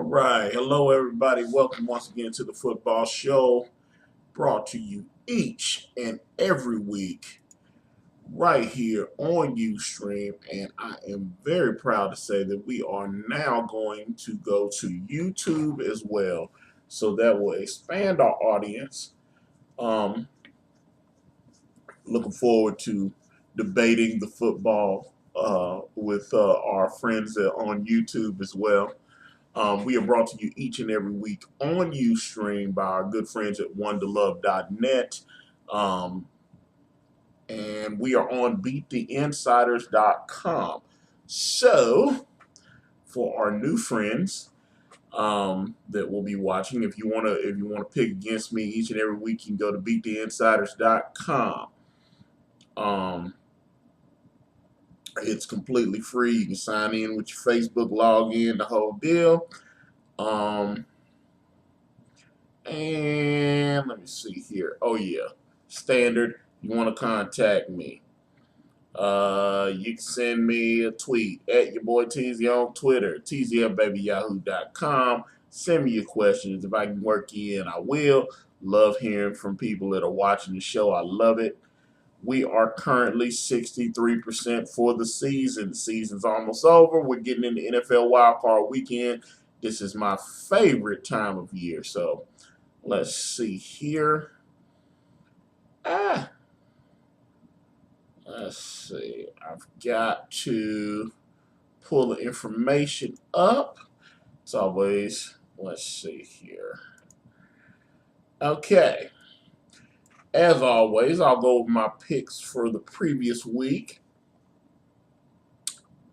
right. Hello, everybody. Welcome once again to the football show brought to you each and every week right here on Ustream. And I am very proud to say that we are now going to go to YouTube as well. So that will expand our audience. Um, Looking forward to debating the football with our friends on YouTube as well. We are brought to you each and every week on Ustream by our good friends at onetolove.net. Um, and we are on beattheinsiders.com. So, for our new friends that will be watching, if you wanna pick against me each and every week, you can go to beattheinsiders.com. Um, it's completely free. You can sign in with your Facebook login, the whole deal. And let me see here. Oh yeah, standard. You want to contact me? You can send me a tweet at your boy TZ on Twitter, tzlbaby@yahoo.com. Send me your questions. If I can work you in, I will. Love hearing from people that are watching the show. I love it. We are currently 63% for the season. The season's almost over. We're getting into NFL Wildcard weekend. This is my favorite time of year. So let's see here. Let's see. I've got to pull the information up. It's always, let's see here. Okay. As always, I'll go over my picks for the previous week,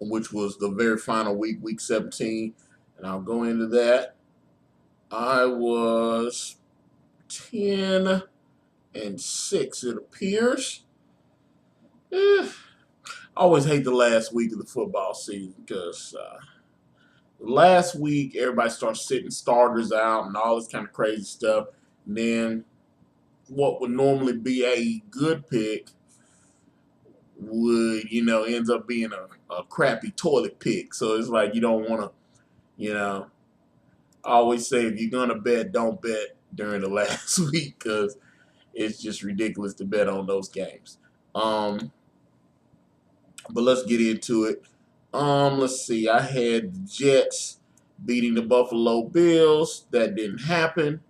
which was the very final week, week 17. And I'll go into that. I was 10-6, it appears. I always hate the last week of the football season because last week everybody starts sitting starters out and all this kind of crazy stuff. And then what would normally be a good pick would, ends up being a crappy toilet pick. So it's like you don't want to, I always say if you're going to bet, don't bet during the last week because it's just ridiculous to bet on those games. But let's get into it. Let's see. I had the Jets beating the Buffalo Bills. That didn't happen.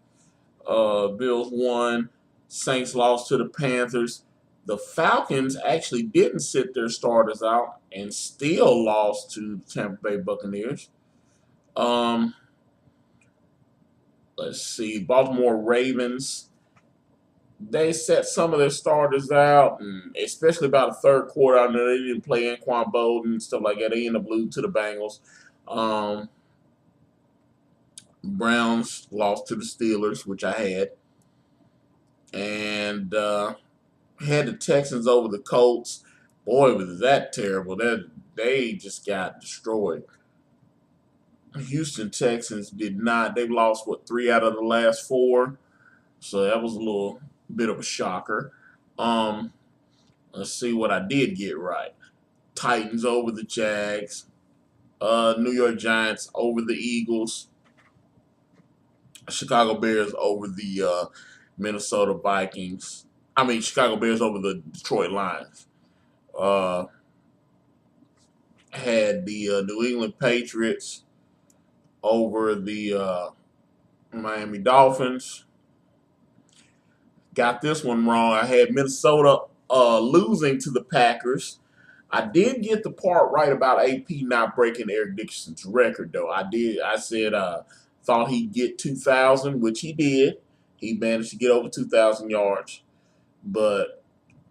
Bills won. Saints lost to the Panthers. The Falcons actually didn't sit their starters out and still lost to the Tampa Bay Buccaneers. Let's see. Baltimore Ravens. They set some of their starters out, and especially about the third quarter. I know they didn't play Anquan Bolden and stuff like that. They ended up losing to the Bengals. Browns lost to the Steelers, which I had. And had the Texans over the Colts. Boy, was that terrible. They just got destroyed. Houston Texans did not. They've lost, 3 out of the last 4. So that was a little bit of a shocker. Let's see what I did get right. Titans over the Jags. New York Giants over the Eagles. Chicago Bears over the Minnesota Vikings. Chicago Bears over the Detroit Lions. Had the New England Patriots over the Miami Dolphins. Got this one wrong. I had Minnesota losing to the Packers. I did get the part right about AP not breaking Eric Dickerson's record, though. I said thought he'd get 2,000, which he did. He managed to get over 2,000 yards. But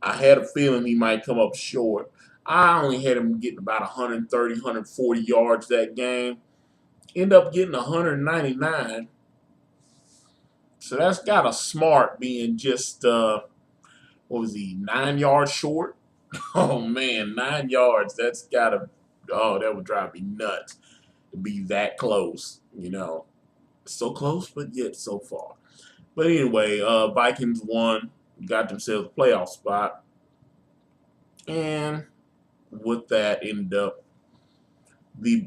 I had a feeling he might come up short. I only had him getting about 130, 140 yards that game. End up getting 199. So that's got a smart being just, 9 yards short? Oh, man, 9 yards. That would drive me nuts to be that close, So close, but yet so far. But anyway, Vikings won, got themselves a playoff spot. And with that, ended up, the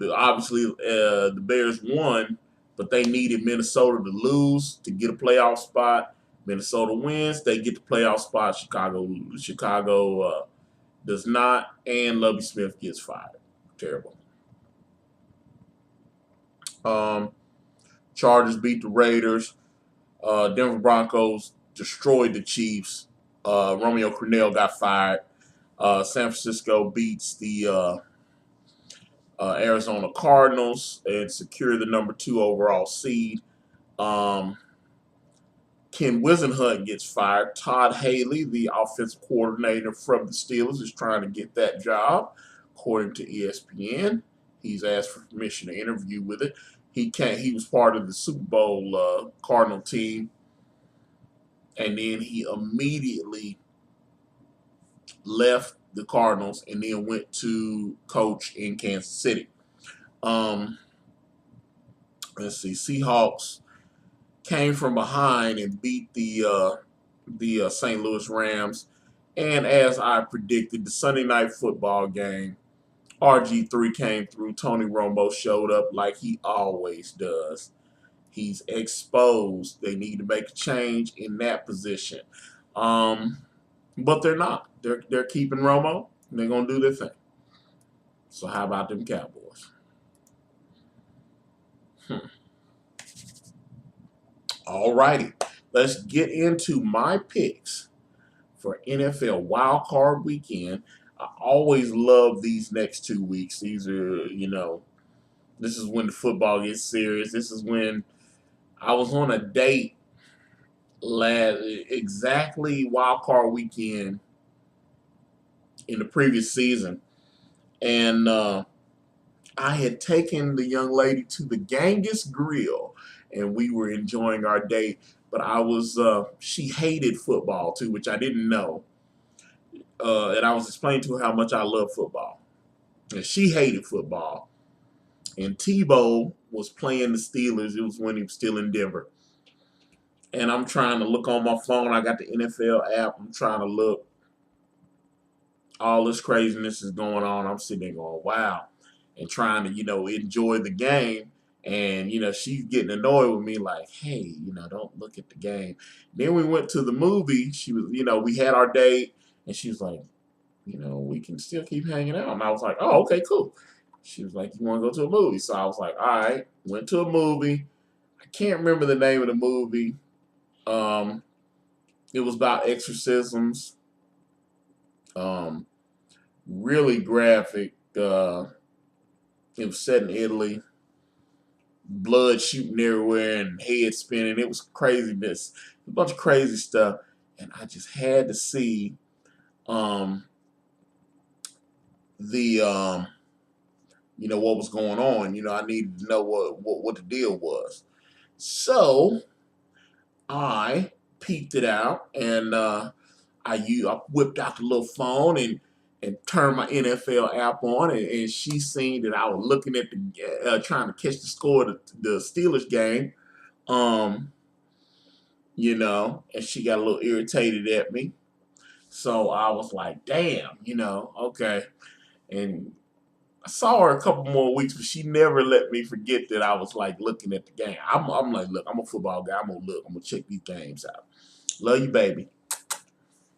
Bears won but they needed Minnesota to lose to get a playoff spot. Minnesota wins, they get the playoff spot. Chicago does not, and Lovie Smith gets fired. Terrible. Chargers beat the Raiders. Denver Broncos destroyed the Chiefs. Romeo Crennel got fired. San Francisco beats the Arizona Cardinals and secure the #2 overall seed. Ken Wisenhunt gets fired. Todd Haley, the offensive coordinator from the Steelers, is trying to get that job, according to ESPN. He's asked for permission to interview with it. He can't. He was part of the Super Bowl Cardinal team, and then he immediately left the Cardinals and then went to coach in Kansas City. Let's see. Seahawks came from behind and beat the St. Louis Rams. And as I predicted, the Sunday night football game, RG3 came through. Tony Romo showed up like he always does. He's exposed. They need to make a change in that position. But they're not. They're keeping Romo. And they're going to do their thing. So how about them Cowboys? All righty. Let's get into my picks for NFL Wildcard Weekend. I always love these next 2 weeks. These are, this is when the football gets serious. This is when I was on a date exactly Wildcard Weekend in the previous season. And I had taken the young lady to the Genghis Grill, and we were enjoying our date. But she hated football too, which I didn't know. And I was explaining to her how much I love football. And she hated football. And Tebow was playing the Steelers. It was when he was still in Denver. And I'm trying to look on my phone. I got the NFL app. I'm trying to look. All this craziness is going on. I'm sitting there going, wow. And trying to, enjoy the game. And, she's getting annoyed with me like, hey, don't look at the game. Then we went to the movie. She was, we had our date. And she was like, we can still keep hanging out. And I was like, oh, okay, cool. She was like, you want to go to a movie? So I was like, all right. Went to a movie. I can't remember the name of the movie. It was about exorcisms. Really graphic. It was set in Italy. Blood shooting everywhere and head spinning. It was craziness. A bunch of crazy stuff. And I just had to see what was going on. I needed to know what the deal was. So I peeked it out, and I whipped out the little phone and turned my NFL app on, and she seen that I was looking at trying to catch the score of the Steelers game, and she got a little irritated at me. So I was like, damn, okay. And I saw her a couple more weeks, but she never let me forget that I was like looking at the game. I'm like, look, I'm a football guy. I'm gonna check these games out. Love you, baby.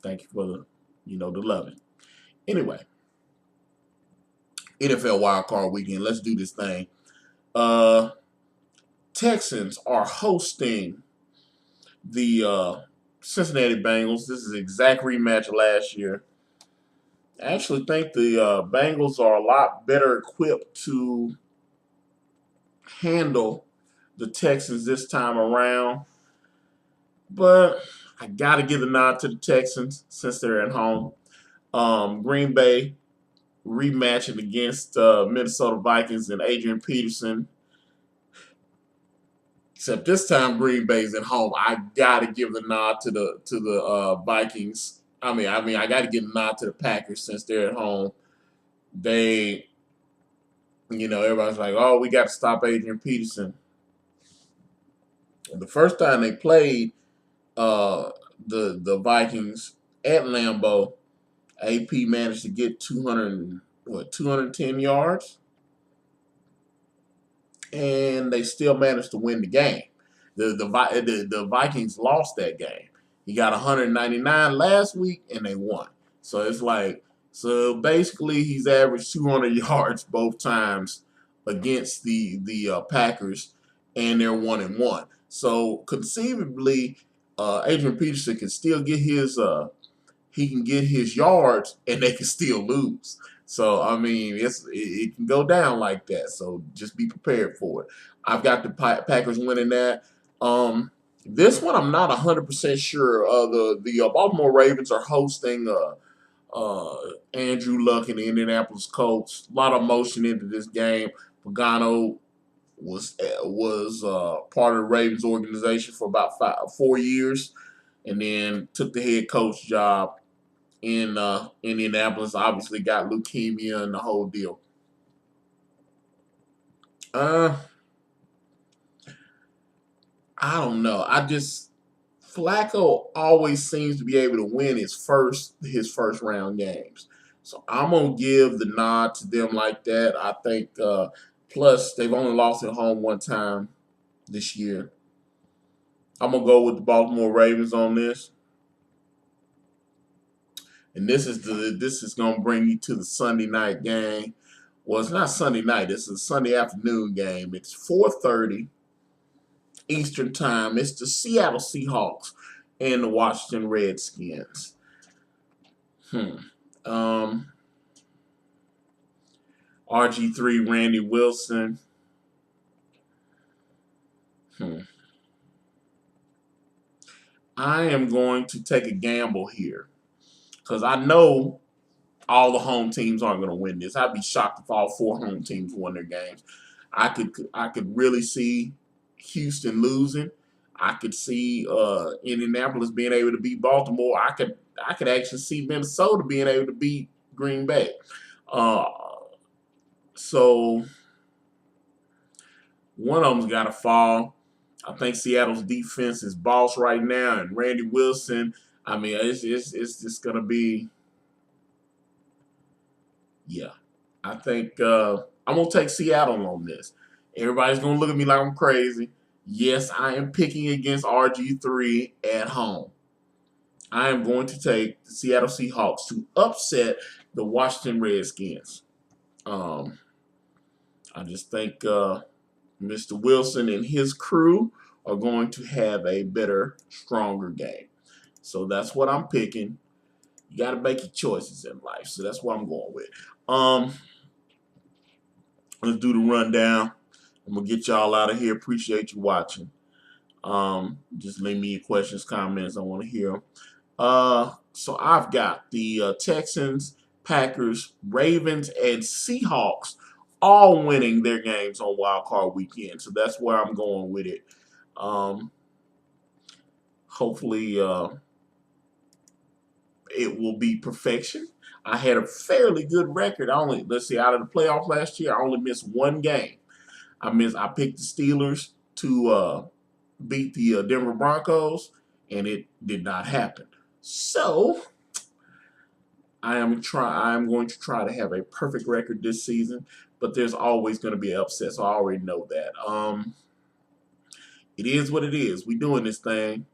Thank you for the loving. Anyway, NFL Wildcard Weekend. Let's do this thing. Texans are hosting the Cincinnati Bengals. This is the exact rematch of last year. I actually think the Bengals are a lot better equipped to handle the Texans this time around. But I got to give the nod to the Texans since they're at home. Green Bay rematching against Minnesota Vikings and Adrian Peterson. Except this time Green Bay's at home. I got to give the nod to the Vikings. I got to give a nod to the Packers since they're at home. They, everybody's like, oh, we got to stop Adrian Peterson. The first time they played the Vikings at Lambeau, AP managed to get 210 yards. and they still managed to win the game. The Vikings lost that game. He got 199 last week, and they won. So it's like, so basically he's averaged 200 yards both times against the Packers, and they're 1-1. So conceivably, Adrian Peterson can still get his he can get his yards, and they can still lose. So I mean, it can go down like that. So just be prepared for it. I've got the Packers winning that. This one I'm not 100% sure. The Baltimore Ravens are hosting Andrew Luck and the Indianapolis Colts. A lot of motion into this game. Pagano was part of the Ravens organization for about 4 years, and then took the head coach job in Indianapolis. Obviously got leukemia and the whole deal. I don't know. Flacco always seems to be able to win his first round games. So I'm gonna give the nod to them like that. I think plus they've only lost at home one time this year. I'm gonna go with the Baltimore Ravens on this. And this is gonna bring you to the Sunday night game. Well, it's not Sunday night, it's a Sunday afternoon game. It's 4:30 Eastern time. It's the Seattle Seahawks and the Washington Redskins. RG3, Randy Wilson. I am going to take a gamble here because I know all the home teams aren't going to win this. I'd be shocked if all 4 home teams won their games. I could really see Houston losing. I could see Indianapolis being able to beat Baltimore. I could actually see Minnesota being able to beat Green Bay. So one of them's got to fall. I think Seattle's defense is boss right now, and Randy Wilson. I mean, it's just gonna be. Yeah, I think I'm gonna take Seattle on this. Everybody's gonna look at me like I'm crazy. Yes, I am picking against RG3 at home. I am going to take the Seattle Seahawks to upset the Washington Redskins. I just think Mr. Wilson and his crew are going to have a better, stronger game. So that's what I'm picking. You got to make your choices in life. So that's what I'm going with. Let's do the rundown. I'm going to get y'all out of here. Appreciate you watching. Just leave me your questions, comments. I want to hear them. So I've got the Texans, Packers, Ravens, and Seahawks all winning their games on Wildcard weekend. So that's where I'm going with it. Hopefully it will be perfection. I had a fairly good record. Out of the playoffs last year, I only missed one game. I picked the Steelers to beat the Denver Broncos, and it did not happen. So I am going to try to have a perfect record this season, but there's always going to be an upset, so I already know that. It is what it is. We doing this thing,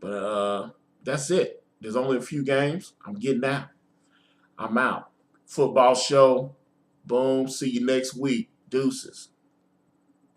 but that's it. There's only a few games. I'm getting out. I'm out. Football show. Boom. See you next week. Deuces.